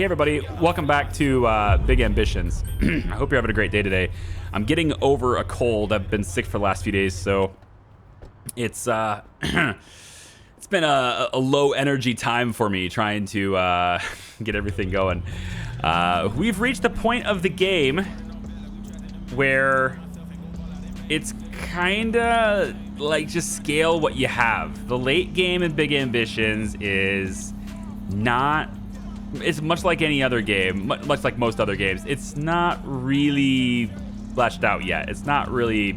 Hey everybody, welcome back to Big Ambitions. I hope you're having a great day today. I'm getting over a cold. I've been sick for the last few days, so it's it's been a low energy time for me trying to get everything going. We've reached the point of the game where it's kinda like just scale what you have. The late game in Big Ambitions is not, it's much like any other game, much like most other games. It's not really fleshed out yet. It's not really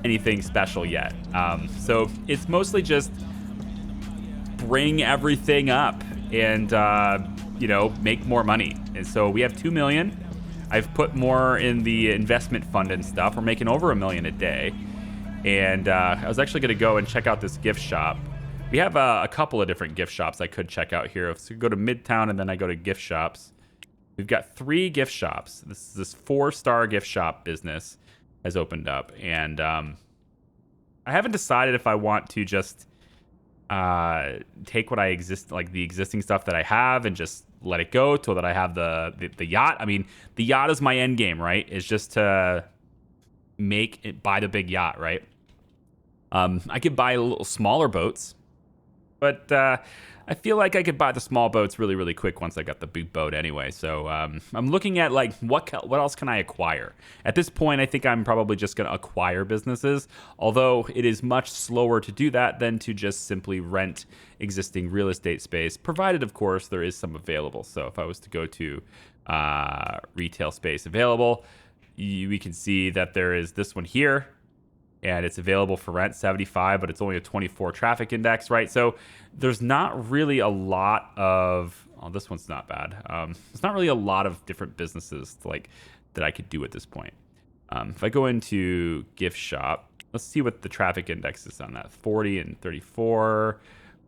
anything special yet. So it's mostly just bring everything up and, you know, make more money. And so we have 2 million. I've put more in the investment fund and stuff. We're making over $1 million a day. And I was actually going to go and check out this gift shop. We have a couple of different gift shops I could check out here. So we go to Midtown and then I go to gift shops. We've got 3 gift shops. This 4-star gift shop business has opened up. And I haven't decided if I want to just take what the existing stuff that I have and just let it go till that I have the yacht. I mean, the yacht is my end game, right? It's just to buy the big yacht, right? I could buy little smaller boats. But I feel like I could buy the small boats really, really quick once I got the big boat anyway. So I'm looking at like what else can I acquire? At this point, I think I'm probably just going to acquire businesses, although it is much slower to do that than to just simply rent existing real estate space, provided, of course, there is some available. So if I was to go to retail space available, we can see that there is this one here. And it's available for rent, 75, but it's only a 24 traffic index, right? So there's not really a lot of, oh, this one's not bad. There's not really a lot of different businesses that I could do at this point. If I go into gift shop, let's see what the traffic index is on that. 40 and 34,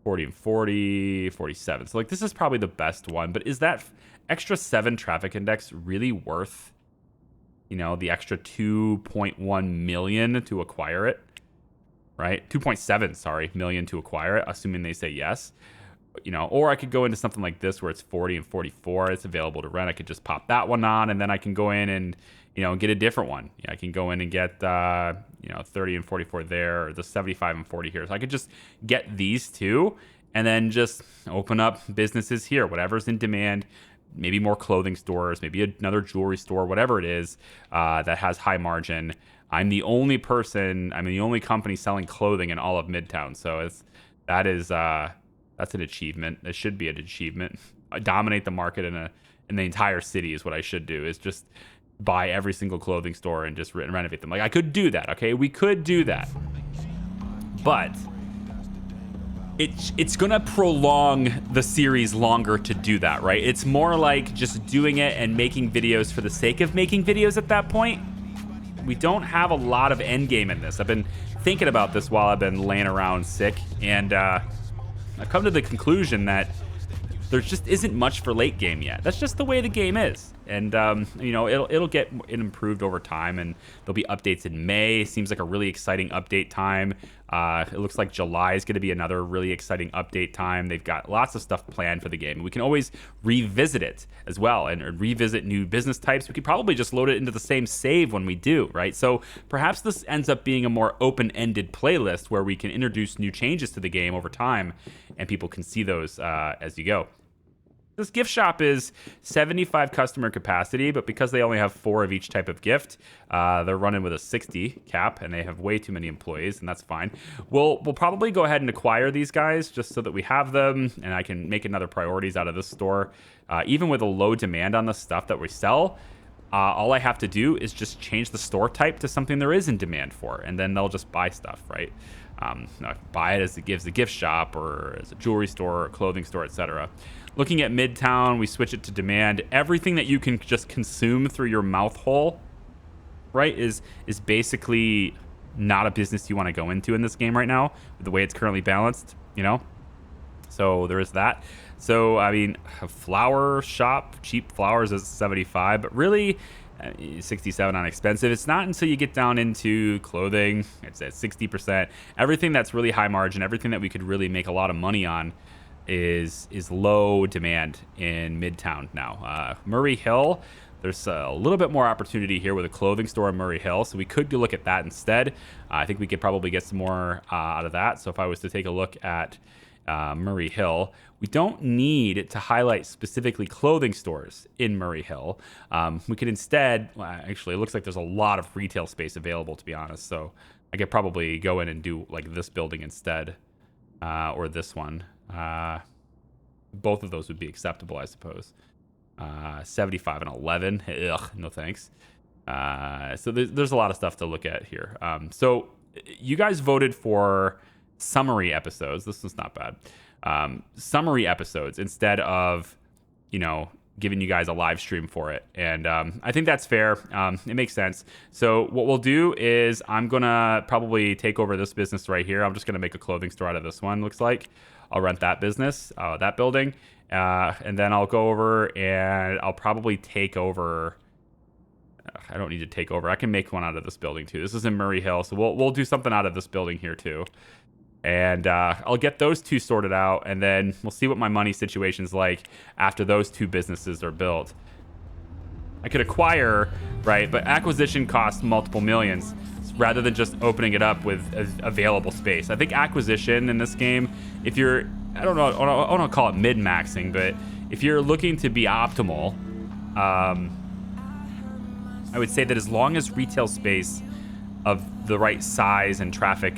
40 and 40, 47. So like this is probably the best one, but is that extra 7 traffic index really worth, you know, the extra 2.1 million to acquire it, right? 2.7, million to acquire it, assuming they say yes. You know, or I could go into something like this where it's 40 and 44. It's available to rent. I could just pop that one on, and then I can go in and, you know, get a different one. Yeah, I can go in and get, 30 and 44 there, or the 75 and 40 here. So I could just get these two, and then just open up businesses here, whatever's in demand. Maybe more clothing stores, maybe another jewelry store, whatever it is that has high margin. I'm the only company selling clothing in all of Midtown. So that's an achievement. It should be an achievement. I dominate the market in the entire city is what I should do, is just buy every single clothing store and just renovate them. Like I could do that, okay? We could do that. But it's gonna prolong the series longer to do that, right? It's more like just doing it and making videos for the sake of making videos at that point. We don't have a lot of end game in this. I've been thinking about this while I've been laying around sick, and I've come to the conclusion that there just isn't much for late game yet. That's just the way the game is. And, you know, it'll get improved over time, and there'll be updates in May. Seems like a really exciting update time. It looks like July is going to be another really exciting update time. They've got lots of stuff planned for the game. We can always revisit it as well and revisit new business types. We could probably just load it into the same save when we do, right? So perhaps this ends up being a more open-ended playlist where we can introduce new changes to the game over time, and people can see those as you go. This gift shop is 75 customer capacity, but because they only have 4 of each type of gift, they're running with a 60 cap, and they have way too many employees, and that's fine. We'll probably go ahead and acquire these guys just so that we have them, and I can make another priorities out of this store. Even with a low demand on the stuff that we sell, all I have to do is just change the store type to something there is in demand for, and then they'll just buy stuff, right? Buy it as it gives the gift shop, or as a jewelry store, or a clothing store, etc. Looking at Midtown, we switch it to demand. Everything that you can just consume through your mouth hole, right, is basically not a business you want to go into in this game right now, with the way it's currently balanced, you know? So there is that. So, I mean, a flower shop, cheap flowers is 75, but really 67 on expensive. It's not until you get down into clothing, it's at 60%. Everything that's really high margin, everything that we could really make a lot of money on, is low demand in Midtown now. Murray Hill, there's a little bit more opportunity here with a clothing store in Murray Hill, so we could look at that instead. I think we could probably get some more out of that. So if I was to take a look at Murray Hill, we don't need to highlight specifically clothing stores in Murray Hill. We could instead, well, actually, it looks like there's a lot of retail space available, to be honest. So I could probably go in and do like this building instead, or this one. Both of those would be acceptable, I suppose. 75 and 11. Ugh, no thanks. So there's a lot of stuff to look at here. So you guys voted for summary episodes. This one's not bad. Summary episodes instead of, giving you guys a live stream for it. And I think that's fair. It makes sense. So what we'll do is I'm going to probably take over this business right here. I'm just going to make a clothing store out of this one, looks like. I'll rent that business, that building. And then I'll go over and I'll probably take over. I don't need to take over. I can make one out of this building too. This is in Murray Hill. So we'll do something out of this building here too. And I'll get those two sorted out, and then we'll see what my money situation's like after those two businesses are built. I could acquire, right, but acquisition costs multiple millions rather than just opening it up with available space. I think acquisition in this game, if you're, I don't want to call it min-maxing, but if you're looking to be optimal, I would say that as long as retail space of the right size and traffic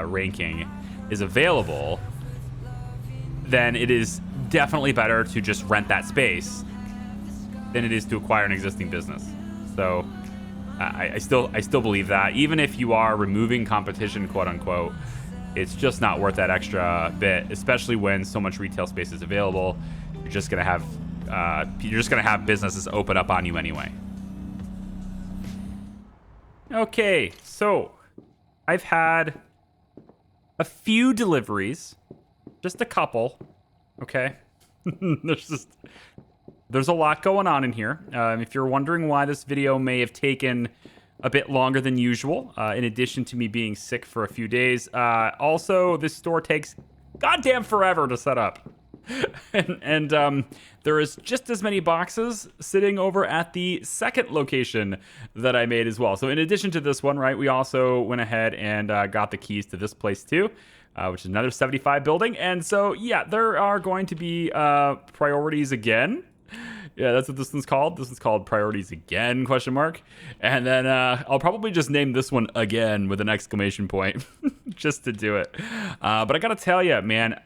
ranking is available, then it is definitely better to just rent that space than it is to acquire an existing business. So I still believe that even if you are removing competition, quote unquote, it's just not worth that extra bit, especially when so much retail space is available. You're just gonna have businesses open up on you anyway. Okay, so I've had a few deliveries, just a couple. Okay, there's a lot going on in here. If you're wondering why this video may have taken a bit longer than usual, in addition to me being sick for a few days, also this store takes goddamn forever to set up. and there is just as many boxes sitting over at the second location that I made as well. So in addition to this one, right, we also went ahead and got the keys to this place too, which is another 75 building. And so, yeah, there are going to be priorities again. Yeah, that's what this one's called. This one's called Priorities Again, question mark. And then I'll probably just name this one Again with an exclamation point just to do it. But I got to tell you, man,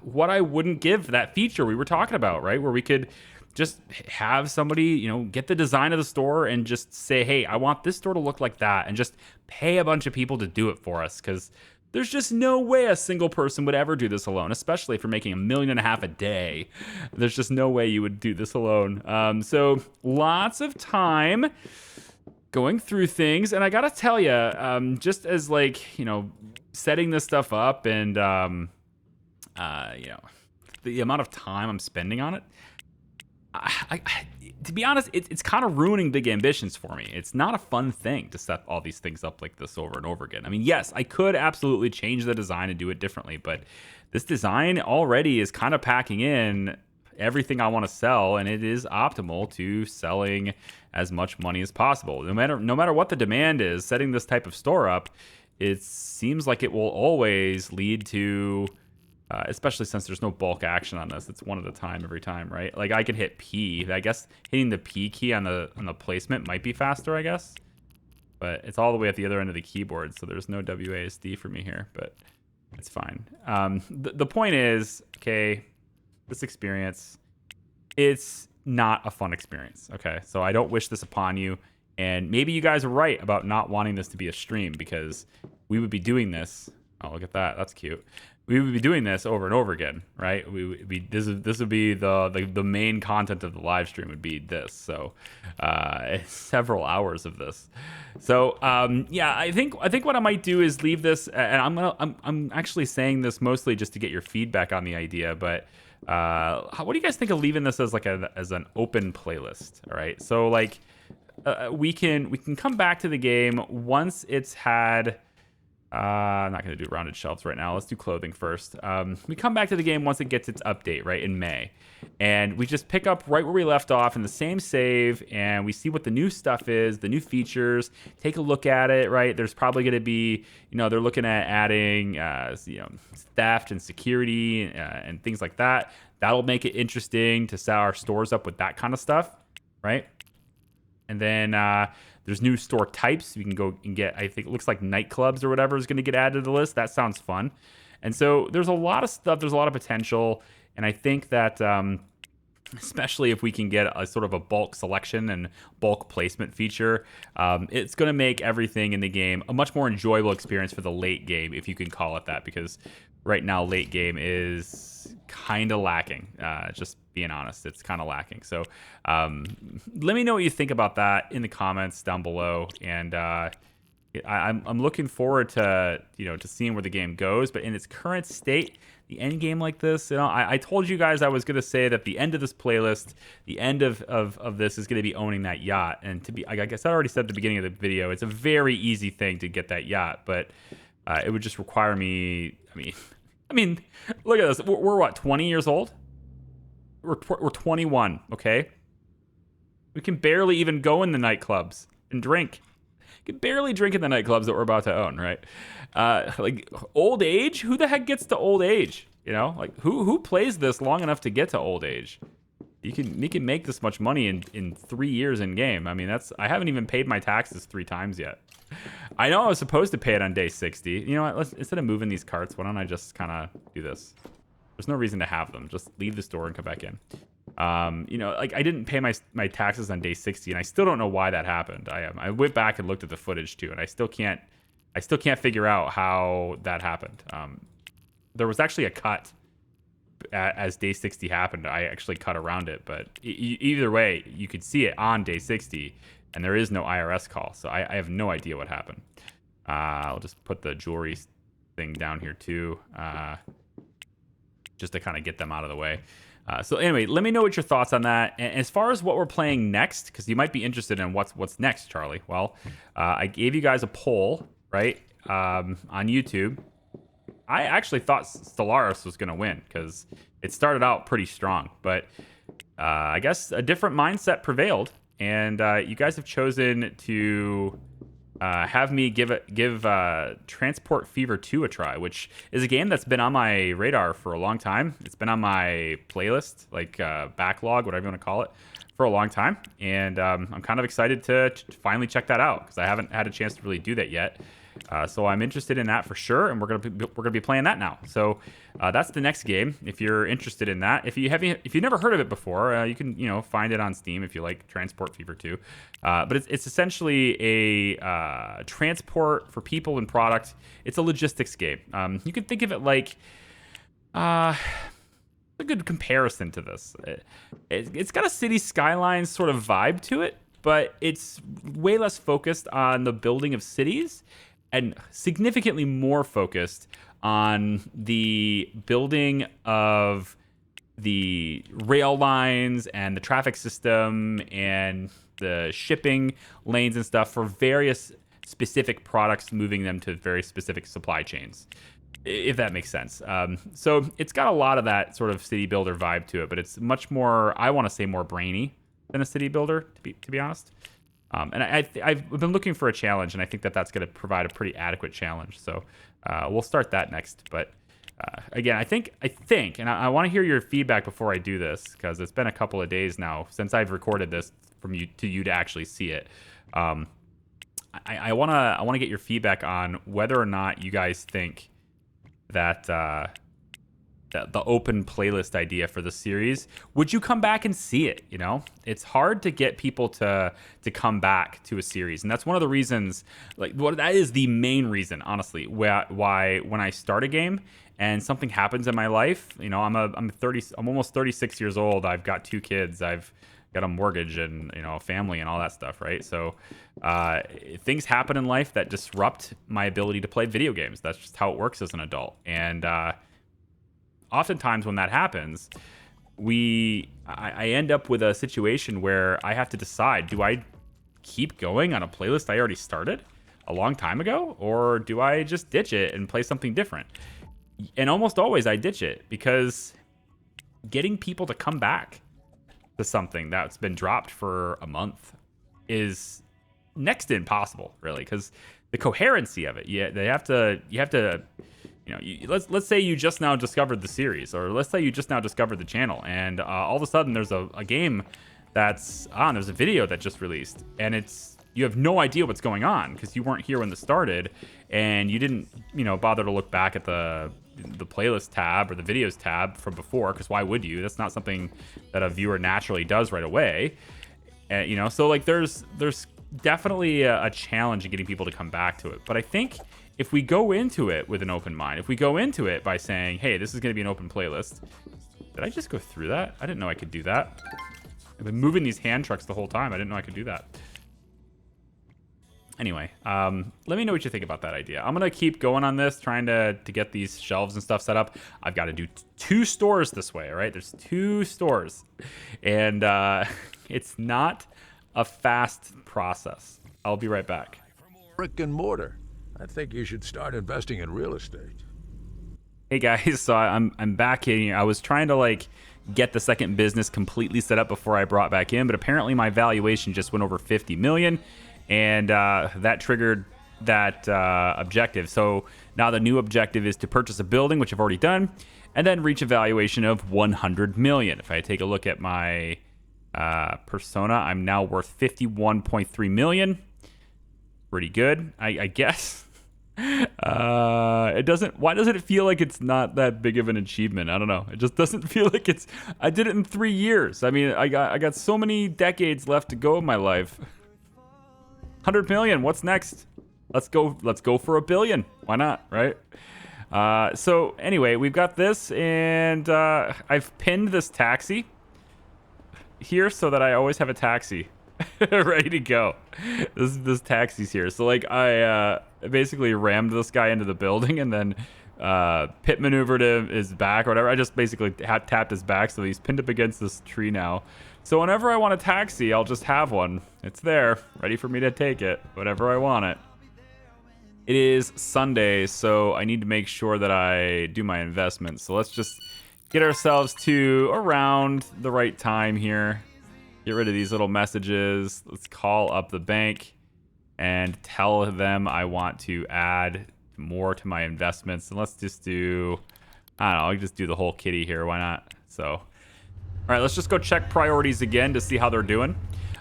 what I wouldn't give that feature we were talking about, right? Where we could just have somebody, get the design of the store and just say, hey, I want this store to look like that, and just pay a bunch of people to do it for us, because there's just no way a single person would ever do this alone, especially if you're making $1.5 million a day. There's just no way you would do this alone. So lots of time going through things. And I got to tell you, just as setting this stuff up and, the amount of time I'm spending on it, to be honest, it's kind of ruining big ambitions for me. It's not a fun thing to set all these things up like this over and over again. I mean, yes, I could absolutely change the design and do it differently, but this design already is kind of packing in everything I want to sell, and it is optimal to selling as much money as possible. No matter what the demand is, setting this type of store up, it seems like it will always lead to... especially since there's no bulk action on this. It's one at a time every time, right? Like I can hit P. I guess hitting the P key on the placement might be faster, I guess. But it's all the way at the other end of the keyboard, so there's no WASD for me here, but it's fine. The point is, okay, this experience, it's not a fun experience, okay? So I don't wish this upon you, and maybe you guys are right about not wanting this to be a stream, because we would be doing this. Oh, look at that. That's cute. We would be doing this over and over again, right? This would be the main content of the live stream would be this. So it's several hours of this. So yeah, I think what I might do is leave this, and I'm actually saying this mostly just to get your feedback on the idea. But what do you guys think of leaving this as as an open playlist? All right, so we can come back to the game once it's had I'm not going to do rounded shelves right now. Let's do clothing first. We come back to the game once it gets its update, right, in May. And we just pick up right where we left off in the same save, and we see what the new stuff is, the new features, take a look at it, right? There's probably going to be, they're looking at adding, theft and security and things like that. That'll make it interesting to set our stores up with that kind of stuff, right? And then there's new store types. We can go and get, I think it looks like nightclubs or whatever is going to get added to the list. That sounds fun. And so there's a lot of stuff. There's a lot of potential. And I think that especially if we can get a sort of a bulk selection and bulk placement feature, it's going to make everything in the game a much more enjoyable experience for the late game, if you can call it that, because right now late game is kind of lacking. Just being honest, it's kind of lacking. So let me know what you think about that in the comments down below. And I'm looking forward to to seeing where the game goes. But in its current state, the end game like this, I told you guys I was going to say that the end of this playlist, the end of this is going to be owning that yacht. And I guess I already said at the beginning of the video, it's a very easy thing to get that yacht, but it would just require me. I mean, look at this. We're what, 20 years old? We're 21, okay? We can barely even go in the nightclubs and drink. We can barely drink in the nightclubs that we're about to own, right? Like old age? Who the heck gets to old age? Like who plays this long enough to get to old age? You can make this much money in 3 years in game. I mean, I haven't even paid my taxes 3 times yet. I know I was supposed to pay it on day 60. You know what? Instead of moving these carts, why don't I just kind of do this? There's no reason to have them. Just leave the store and come back in. Like I didn't pay my taxes on day 60, and I still don't know why that happened. I went back and looked at the footage too, and I still can't figure out how that happened. There was actually a cut as day 60 happened. I actually cut around it, but either way, you could see it on day 60, and there is no IRS call, so I have no idea what happened. I'll just put the jewelry thing down here too, just to kind of get them out of the way. So anyway, let me know what your thoughts on that. And as far as what we're playing next, because you might be interested in what's next, Charlie. Well, I gave you guys a poll, right, on YouTube. I actually thought Stellaris was going to win because it started out pretty strong, but I guess a different mindset prevailed, and you guys have chosen to have me give Transport Fever 2 a try, which is a game that's been on my radar for a long time. It's been on my playlist, like backlog, whatever you want to call it, for a long time, and I'm kind of excited to finally check that out because I haven't had a chance to really do that yet. So I'm interested in that for sure, and we're gonna be playing that now. So that's the next game. If you're interested in that, if you've never heard of it before, you can find it on Steam if you like Transport Fever 2. But it's essentially a transport for people and product. It's a logistics game. You can think of it like a good comparison to this. It's got a city skylines sort of vibe to it, but it's way less focused on the building of cities and significantly more focused on the building of the rail lines and the traffic system and the shipping lanes and stuff for various specific products, moving them to very specific supply chains, if that makes sense. So it's got a lot of that sort of city builder vibe to it, but it's much more, I want to say, more brainy than a city builder, to be honest. And I've been looking for a challenge, and I think that's going to provide a pretty adequate challenge. So we'll start that next. But again, I think, and I want to hear your feedback before I do this, because it's been a couple of days now since I've recorded this from you to actually see it. I want to get your feedback on whether or not you guys think that the open playlist idea for the series, would you come back and see it? It's hard to get people to come back to a series, and that's one of the reasons, that is the main reason, honestly, why when I start a game and something happens in my life, I'm almost 36 years old, I've got 2 kids, I've got a mortgage and a family and all that stuff, right? So things happen in life that disrupt my ability to play video games. That's just how it works as an adult. And oftentimes when that happens, I end up with a situation where I have to decide, do I keep going on a playlist I already started? a long time ago, or do I just ditch it and play something different? And almost always I ditch it, because getting people to come back to something that's been dropped for a month is next to impossible, really, because the coherency of it, you have to, let's say you just now discovered the series, or let's say you just now discovered the channel, and all of a sudden there's a game that's on, there's a video that just released, and you have no idea what's going on because you weren't here when this started, and you didn't, bother to look back at the playlist tab or the videos tab from before, because why would you? That's not something that a viewer naturally does right away. So like there's definitely a challenge in getting people to come back to it. But I think if we go into it with an open mind, if we go into it by saying, hey, this is going to be an open playlist. Did I just go through that? I didn't know I could do that. I've been moving these hand trucks the whole time. I didn't know I could do that. Anyway, let me know what you think about that idea. I'm going to keep going on this, trying to get these shelves and stuff set up. I've got to do 2 stores this way, all right? There's 2 stores. And it's not a fast process. I'll be right back. Brick and mortar. I think you should start investing in real estate. Hey guys, so I'm back in here. I was trying to get the second business completely set up before I brought back in, but apparently my valuation just went over 50 million. And that triggered that objective. So now the new objective is to purchase a building, which I've already done, and then reach a valuation of 100 million. If I take a look at my persona, I'm now worth 51.3 million. Pretty good, I guess. Why doesn't it feel like it's not that big of an achievement? I don't know. It just doesn't feel like I did it in 3 years. I mean, I got so many decades left to go in my life. 100 million, what's next? Let's go for $1 billion. Why not, right? So anyway, we've got this, and I've pinned this taxi here so that I always have a taxi ready to go. This taxi's here. So I basically rammed this guy into the building, and then pit maneuvered his back or whatever. I just basically tapped his back, so he's pinned up against this tree now. So whenever I want a taxi, I'll just have one. It's there, ready for me to take it, whenever I want it. It is Sunday, so I need to make sure that I do my investments. So let's just get ourselves to around the right time here. Get rid of these little messages. Let's call up the bank and tell them I want to add more to my investments. And let's just do, I don't know, I'll just do the whole kitty here. Why not? So... all right, let's just go check priorities again to see how they're doing.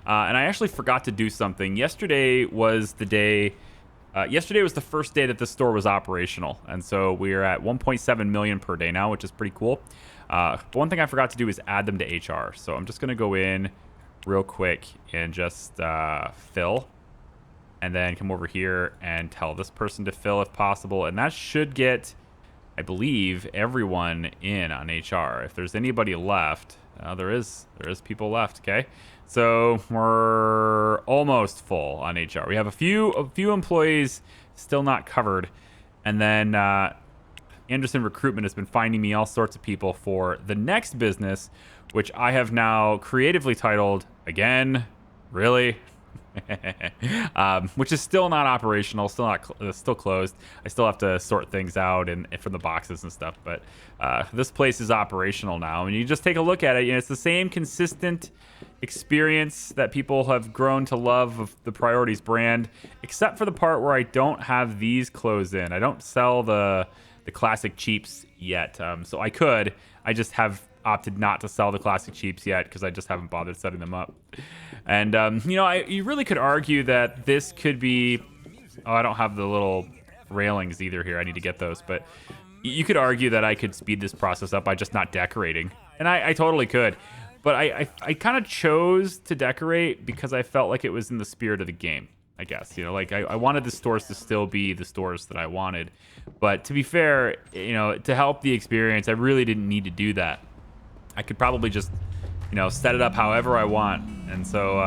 And I actually forgot to do something. Yesterday was the day... yesterday was the first day that the store was operational. And so we're at 1.7 million per day now, which is pretty cool. But one thing I forgot to do is add them to HR. So I'm just going to go in real quick and just fill. And then come over here and tell this person to fill if possible. And that should get, I believe, everyone in on HR. If there's anybody left... there is people left. Okay, so we're almost full on HR. We have a few employees still not covered, and then Anderson Recruitment has been finding me all sorts of people for the next business, which I have now creatively titled again. Really. Which is still not operational, still closed. I still have to sort things out and from the boxes and stuff, but this place is operational now, and you just take a look at it, it's the same consistent experience that people have grown to love of the Priorities brand, except for the part where I don't have these closed in. I don't sell the classic cheaps yet, so I just have opted not to sell the classic cheaps yet because I just haven't bothered setting them up. And you really could argue that this could be... oh, I don't have the little railings either here. I need to get those. But you could argue that I could speed this process up by just not decorating, and I totally could. But I kind of chose to decorate because I felt like it was in the spirit of the game, I guess. I wanted the stores to still be the stores that I wanted. But to be fair, to help the experience, I really didn't need to do that. I could probably just, set it up however I want. And so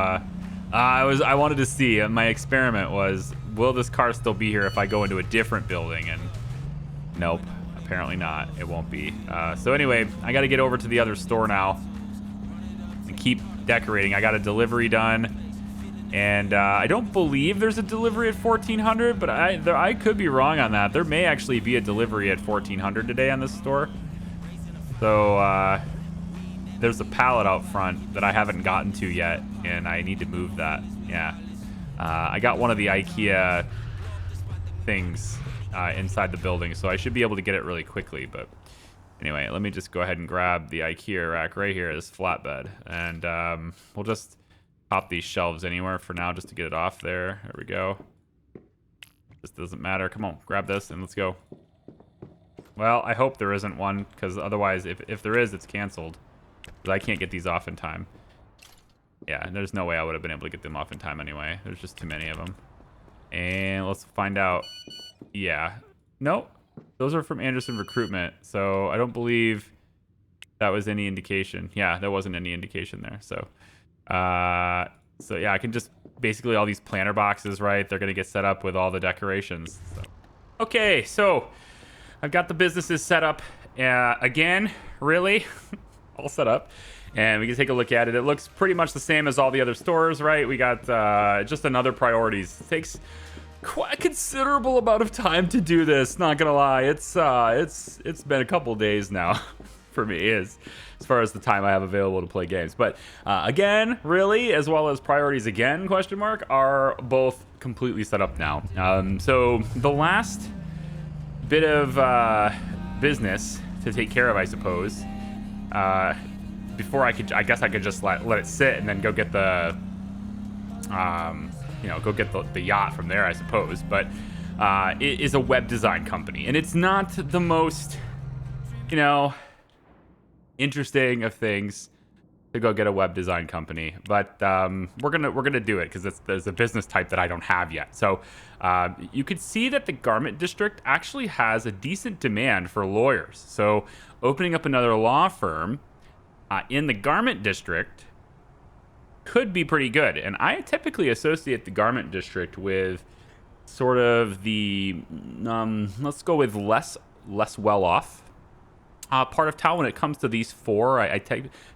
I wanted to see. My experiment was, will this car still be here if I go into a different building? And nope, apparently not. It won't be. So anyway, I got to get over to the other store now and keep decorating. I got a delivery done. And I don't believe there's a delivery at 1400, but I could be wrong on that. There may actually be a delivery at 1400 today on this store. So there's a pallet out front that I haven't gotten to yet, and I need to move that. Yeah. I got one of the IKEA things inside the building, so I should be able to get it really quickly. But anyway, let me just go ahead and grab the IKEA rack right here, this flatbed, and we'll just pop these shelves anywhere for now just to get it off there. There we go. This doesn't matter. Come on, grab this and let's go. Well, I hope there isn't one, because otherwise, if there is, it's canceled. Because I can't get these off in time. Yeah, there's no way I would have been able to get them off in time anyway. There's just too many of them. And let's find out. Yeah. Nope. Those are from Anderson Recruitment, so I don't believe that was any indication. Yeah, there wasn't any indication there, so... so yeah, I can just basically all these planter boxes, right? They're gonna get set up with all the decorations. So. Okay, so I've got the businesses set up again, really, all set up, and we can take a look at it. It looks pretty much the same as all the other stores, right? We got just another priorities. It takes quite a considerable amount of time to do this. Not gonna lie, it's been a couple days now for me as far as the time I have available to play games. But again, really, as well as priorities again, question mark, are both completely set up now. So the last bit of business to take care of, I suppose, before I guess I could just let it sit and then go get the, go get the yacht from there, I suppose. But it is a web design company, and it's not the most, interesting of things to go get a web design company, but we're gonna do it because there's a business type that I don't have yet. So you could see that the garment district actually has a decent demand for lawyers. So opening up another law firm in the garment district could be pretty good. And I typically associate the garment district with sort of the let's go with less well off part of town when it comes to these four.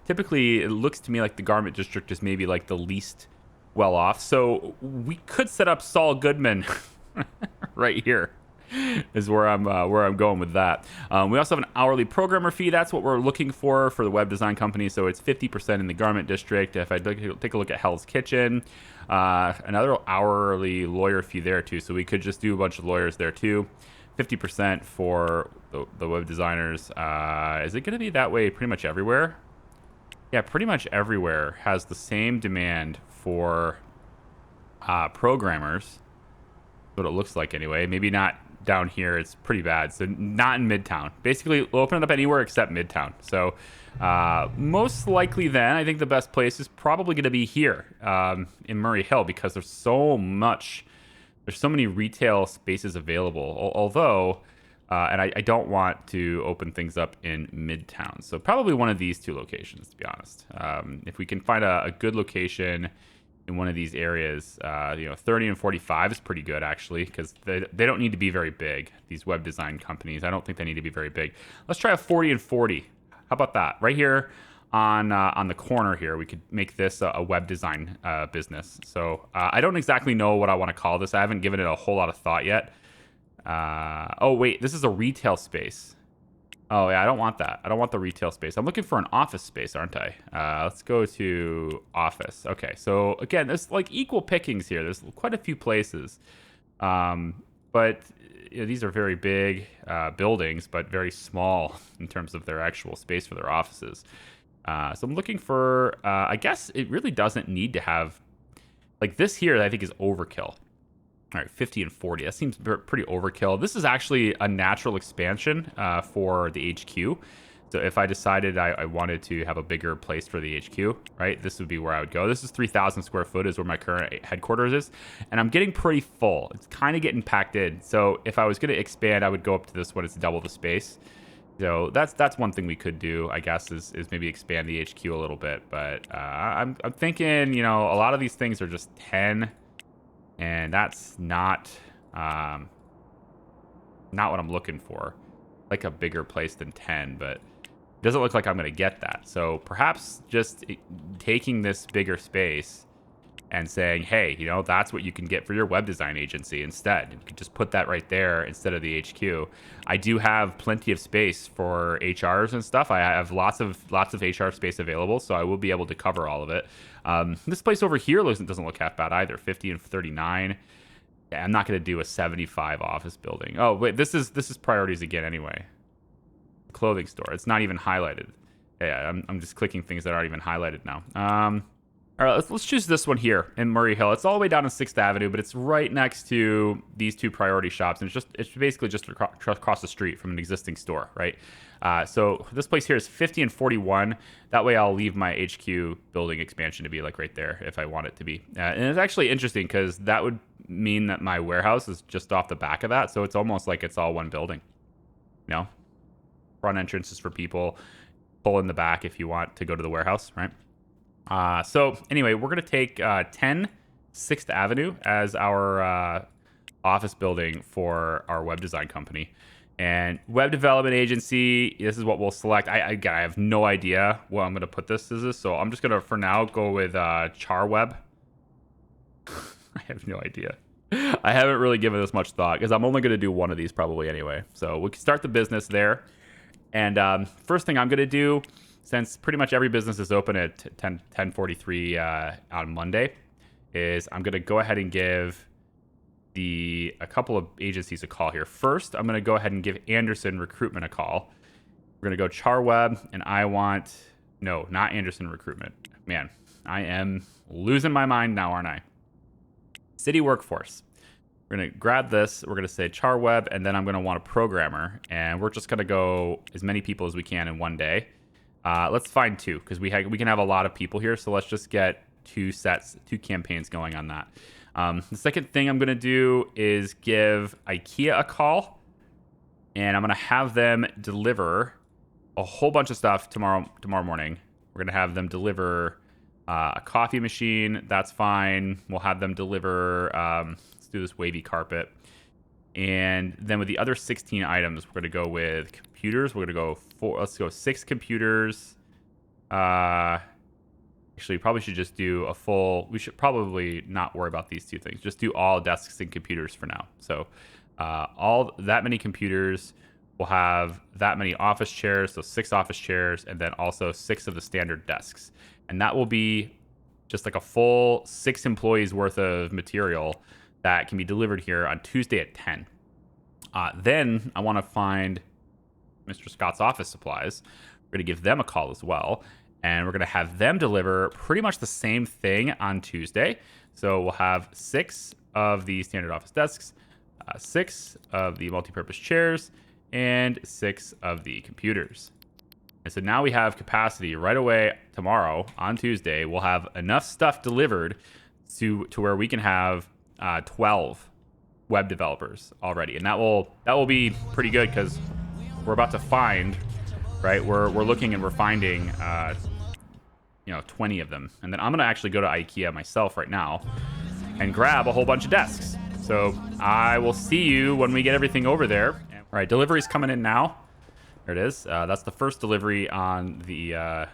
Typically, it looks to me like the garment district is maybe like the least well off. So we could set up Saul Goodman right here is where I'm going with that. We also have an hourly programmer fee. That's what we're looking for the web design company. So it's 50% in the garment district. If I take a look at Hell's Kitchen, another hourly lawyer fee there too. So we could just do a bunch of lawyers there too. 50% for the web designers. Is it going to be that way pretty much everywhere? Yeah, pretty much everywhere has the same demand for programmers. What it looks like anyway. Maybe not down here. It's pretty bad. So not in Midtown. Basically, we'll open it up anywhere except Midtown. So most likely then, I think the best place is probably going to be here in Murray Hill, because there's so many retail spaces available, although, and I don't want to open things up in Midtown. So probably one of these two locations, to be honest. If we can find a good location in one of these areas, 30 and 45 is pretty good, actually, because they don't need to be very big. These web design companies, I don't think they need to be very big. Let's try a 40 and 40. How about that? Right here on the corner here, we could make this a web design business. So I don't exactly know what I want to call this. I haven't given it a whole lot of thought yet. Oh, wait, this is a retail space. Oh, yeah, I don't want that. I don't want the retail space. I'm looking for an office space, aren't I? Let's go to office. Okay, so again, there's like equal pickings here. There's quite a few places. But these are very big buildings, but very small in terms of their actual space for their offices. So I'm looking for, I guess it really doesn't need to have, like this here, I think is overkill. All right, 50 and 40. That seems pretty overkill. This is actually a natural expansion for the HQ. So if I decided I wanted to have a bigger place for the HQ, right, this would be where I would go. This is 3,000 square foot is where my current headquarters is. And I'm getting pretty full. It's kind of getting packed in. So if I was going to expand, I would go up to this when it's double the space. So that's one thing we could do, I guess, is maybe expand the HQ a little bit. But I'm thinking, a lot of these things are just 10. And that's not what I'm looking for. Like a bigger place than 10, but it doesn't look like I'm going to get that. So perhaps just taking this bigger space and saying, hey, you know, that's what you can get for your web design agency instead. You can just put that right there instead of the HQ. I do have plenty of space for HRs and stuff. I have lots of HR space available, so I will be able to cover all of it. This place over here doesn't look half bad either. 50 and 39. Yeah, I'm not going to do a 75 office building. Oh wait, this is priorities again anyway. Clothing store. It's not even highlighted. Yeah, I'm just clicking things that aren't even highlighted now. All right, let's choose this one here in Murray Hill. It's all the way down on 6th Avenue, but it's right next to these two priority shops, and it's basically just across the street from an existing store, right? So this place here is 50 and 41. That way I'll leave my HQ building expansion to be like right there if I want it to be. And it's actually interesting because that would mean that my warehouse is just off the back of that, so it's almost like it's all one building. You know? Front entrance is for people. Pull in the back if you want to go to the warehouse, right? So anyway, we're going to take 10 6th Avenue as our office building for our web design company. And web development agency, this is what we'll select. I have no idea what I'm going to put this as. So I'm just going to, for now, go with char web. I have no idea. I haven't really given this much thought because I'm only going to do one of these probably anyway. So we can start the business there. And first thing I'm going to do, since pretty much every business is open at 10:43 on Monday, is I'm going to go ahead and give a couple of agencies a call here. First, I'm going to go ahead and give Anderson Recruitment a call. We're going to go char web, and no, not Anderson Recruitment. Man, I am losing my mind now, aren't I? City Workforce. We're going to grab this. We're going to say char web, and then I'm going to want a programmer, and we're just going to go as many people as we can in one day. Let's find 2 because we can have a lot of people here. So let's just get 2 campaigns going on that. The second thing I'm going to do is give IKEA a call, and I'm going to have them deliver a whole bunch of stuff tomorrow morning. We're going to have them deliver a coffee machine. That's fine. We'll have them deliver, let's do this wavy carpet. And then with the other 16 items, we're going to go with computers. We're going to go let's go 6 computers. Actually, probably should just do we should probably not worry about these 2 things. Just do all desks and computers for now. So all that many computers, we'll have that many office chairs, so 6 office chairs, and then also 6 of the standard desks. And that will be just like a full 6 employees worth of material that can be delivered here on Tuesday at 10. Then I want to find Mr. Scott's office supplies. We're going to give them a call as well. And we're going to have them deliver pretty much the same thing on Tuesday. So we'll have 6 of the standard office desks, 6 of the multi-purpose chairs, and 6 of the computers. And so now we have capacity right away tomorrow on Tuesday. We'll have enough stuff delivered to where we can have 12 web developers already. And that will be pretty good because we're about to find, right? We're looking and we're finding 20 of them. And then I'm going to actually go to IKEA myself right now and grab a whole bunch of desks. So I will see you when we get everything over there. All right, delivery's coming in now. There it is. That's the first delivery on the,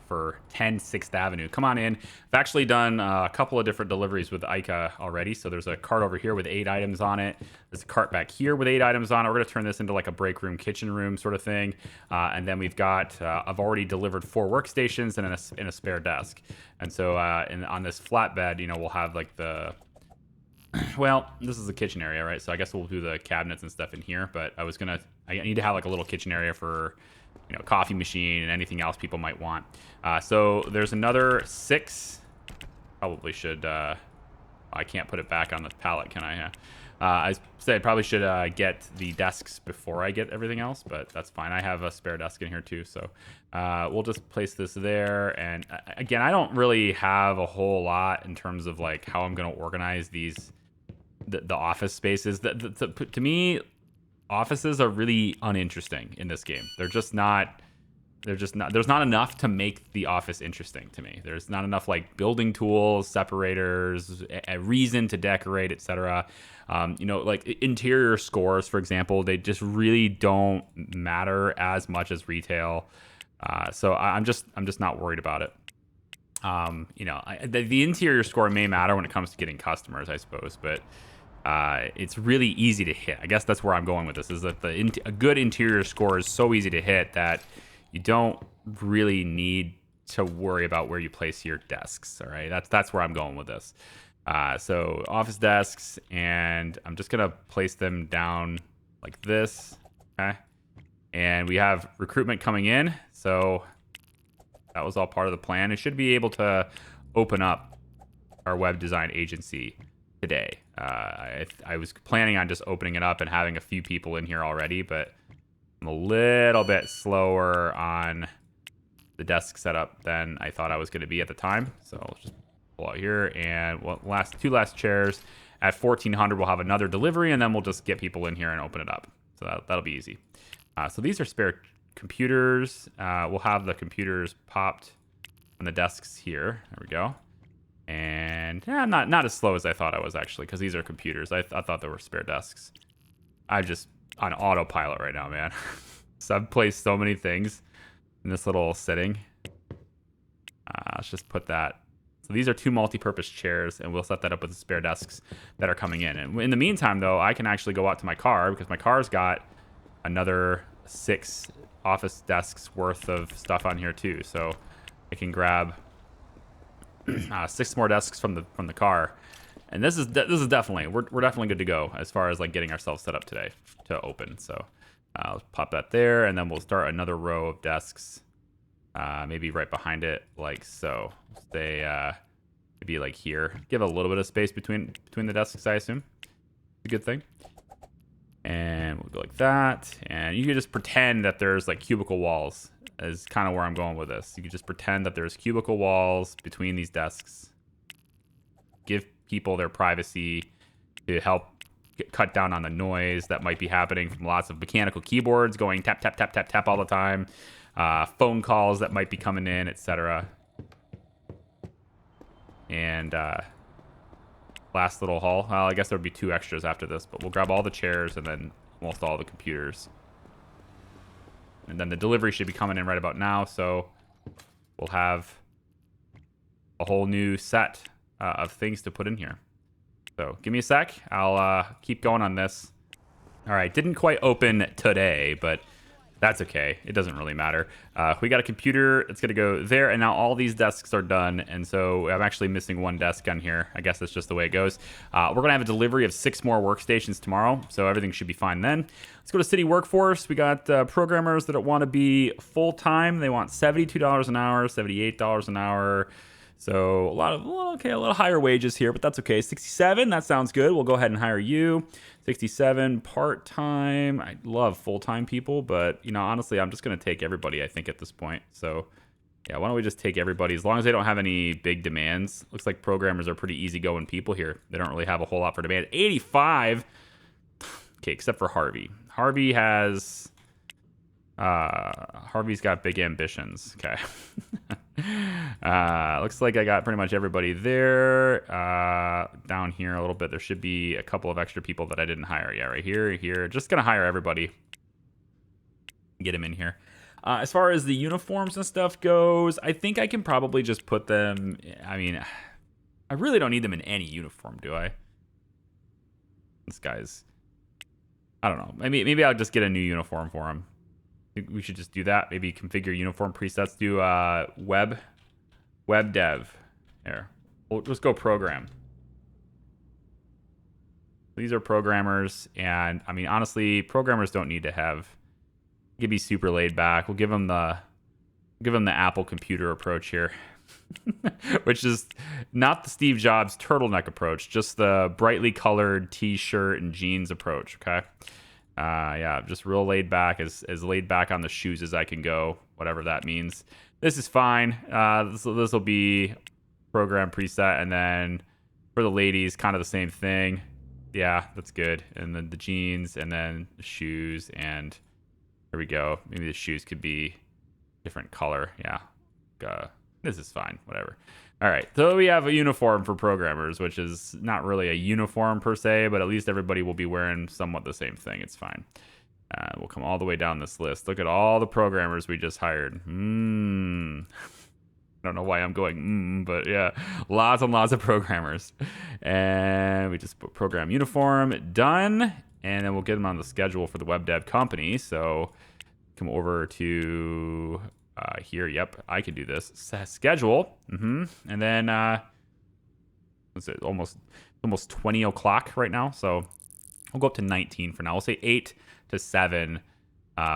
for 10 6th Avenue. Come on in. I've actually done a couple of different deliveries with IKEA already. So there's a cart over here with 8 items on it. There's a cart back here with 8 items on it. We're going to turn this into like a break room, kitchen room sort of thing. And then we've got, I've already delivered 4 workstations and a spare desk. And so on this flatbed, we'll have like well, this is the kitchen area, right? So I guess we'll do the cabinets and stuff in here. But I need to have like a little kitchen area for, coffee machine and anything else people might want. So there's another 6. Probably should, I can't put it back on the pallet, can I? I said I probably should get the desks before I get everything else, but that's fine. I have a spare desk in here too. So we'll just place this there. And again, I don't really have a whole lot in terms of like how I'm going to organize the office spaces. To me, offices are really uninteresting in this game. There's not enough to make the office interesting to me. There's not enough like building tools, separators, a reason to decorate, etc. Like interior scores, for example, they just really don't matter as much as retail. So I'm just not worried about it. You know, the interior score may matter when it comes to getting customers, I suppose, but it's really easy to hit. I guess that's where I'm going with this, is that a good interior score is so easy to hit that you don't really need to worry about where you place your desks. All right, that's where I'm going with this. So office desks, and I'm just gonna place them down like this. Okay, and we have recruitment coming in, so that was all part of the plan. It should be able to open up our web design agency today. I was planning on just opening it up and having a few people in here already, but I'm a little bit slower on the desk setup than I thought I was going to be at the time. So let's just pull out here, and two last chairs. At 1400, we'll have another delivery, and then we'll just get people in here and open it up. So that'll be easy. So these are spare computers. We'll have the computers popped on the desks here. There we go. And yeah, not as slow as I thought I was, actually, because these are computers. I thought they were spare desks. I'm just on autopilot right now, man. So I've placed so many things in this little setting. Let's just put that. So these are 2 multi-purpose chairs, and we'll set that up with the spare desks that are coming in. And in the meantime, though, I can actually go out to my car, because my car's got another 6 office desks worth of stuff on here too. So I can grab 6 more desks from the car, and this is definitely we're definitely good to go as far as like getting ourselves set up today to open. So I'll pop that there, and then we'll start another row of desks, maybe right behind it, like so. Stay maybe like here. Give a little bit of space between the desks, I assume. It's a good thing. And we'll go like that, and you can just pretend that there's like cubicle walls, is kind of where I'm going with this. You can just pretend that there's cubicle walls between these desks. Give people their privacy to help cut down on the noise that might be happening from lots of mechanical keyboards going tap, tap, tap, tap, tap all the time. Phone calls that might be coming in, etc. And last little haul. Well, I guess there would be 2 extras after this, but we'll grab all the chairs and then almost all the computers. And then the delivery should be coming in right about now, so we'll have a whole new set of things to put in here. So give me a sec. I'll keep going on this. All right, didn't quite open today, but that's okay. It doesn't really matter. We got a computer. It's going to go there, and now all these desks are done, and so I'm actually missing 1 desk on here. I guess that's just the way it goes. We're going to have a delivery of 6 more workstations tomorrow, so everything should be fine then. Let's go to City Workforce. We got programmers that want to be full-time. They want $72 an hour, $78 an hour. So a lot of higher wages here, but that's okay. 67, that sounds good. We'll go ahead and hire you. 67 part-time. I love full-time people, but you know, honestly, I'm just gonna take everybody, I think, at this point. So yeah, why don't we just take everybody, as long as they don't have any big demands. Looks like programmers are pretty easygoing people here. They don't really have a whole lot for demand. 85. Okay, except for Harvey. Harvey's got big ambitions. Okay. Looks like I got pretty much everybody there. Down here a little bit, there should be a couple of extra people that I didn't hire. Yeah, right here. Just gonna hire everybody. Get them in here. As far as the uniforms and stuff goes, I think I can probably just put them. I mean, I really don't need them in any uniform, do I? This guy's. I don't know. Maybe I'll just get a new uniform for him. We should just do that. Maybe configure uniform presets. Do web dev. There. We'll just go program. These are programmers, and I mean, honestly, programmers don't need to have. You can be super laid back. We'll give them the Apple computer approach here, which is not the Steve Jobs turtleneck approach, just the brightly colored T-shirt and jeans approach. Okay. Yeah, just real laid back, as laid back on the shoes as I can go, whatever that means. This is fine. This will be program preset, and then for the ladies, kind of the same thing. Yeah, that's good. And then the jeans, and then the shoes, and there we go. Maybe the shoes could be different color. Yeah, this is fine. Whatever. All right, so we have a uniform for programmers, which is not really a uniform per se, but at least everybody will be wearing somewhat the same thing. It's fine. We'll come all the way down this list. Look at all the programmers we just hired. don't know why I'm going, but yeah, lots and lots of programmers. And we just put program uniform, done. And then we'll get them on the schedule for the web dev company. So come over to here. Yep, I can do this. Schedule. And then what's it? Almost 20 o'clock right now. So we'll go up to 19 for now. We'll say 8 to 7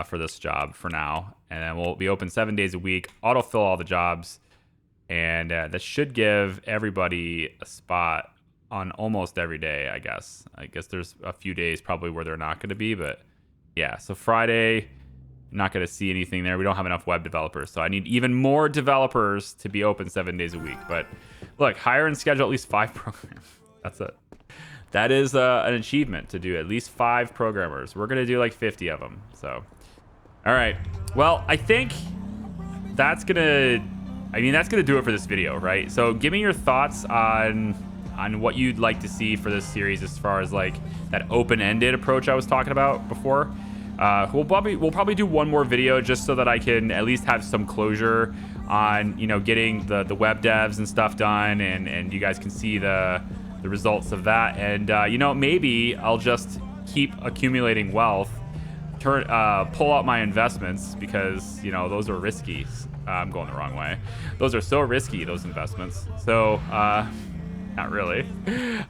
for this job for now. And then we'll be open 7 days a week. Autofill all the jobs. And that should give everybody a spot on almost every day, I guess. I guess there's a few days probably where they're not going to be. But yeah, so Friday, not going to see anything there. We don't have enough web developers. So I need even more developers to be open 7 days a week. But look, hire and schedule at least 5 programs. That's it. That is an achievement to do at least 5 programmers. We're going to do like 50 of them. So, all right. Well, I think that's going to... that's going to do it for this video, right? So give me your thoughts on what you'd like to see for this series as far as like that open-ended approach I was talking about before. We'll probably do one more video just so that I can at least have some closure on, getting the web devs and stuff done, and you guys can see the results of that. And maybe I'll just keep accumulating wealth, pull out my investments, because those are risky. I'm going the wrong way. Those are so risky, those investments. So not really.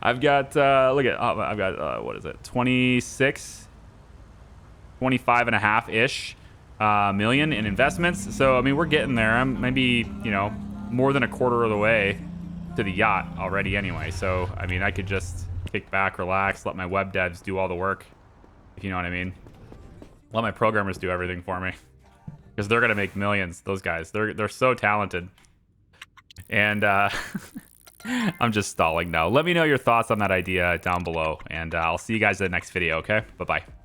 I've got what is it, 25 and a half ish million in investments. So we're getting there. I'm maybe more than a quarter of the way to the yacht already anyway. So I could just kick back, relax, let my web devs do all the work, if you know what I mean. Let my programmers do everything for me, because they're gonna make millions. Those guys, they're so talented. And I'm just stalling now. Let me know your thoughts on that idea down below, and I'll see you guys in the next video. Okay, bye bye.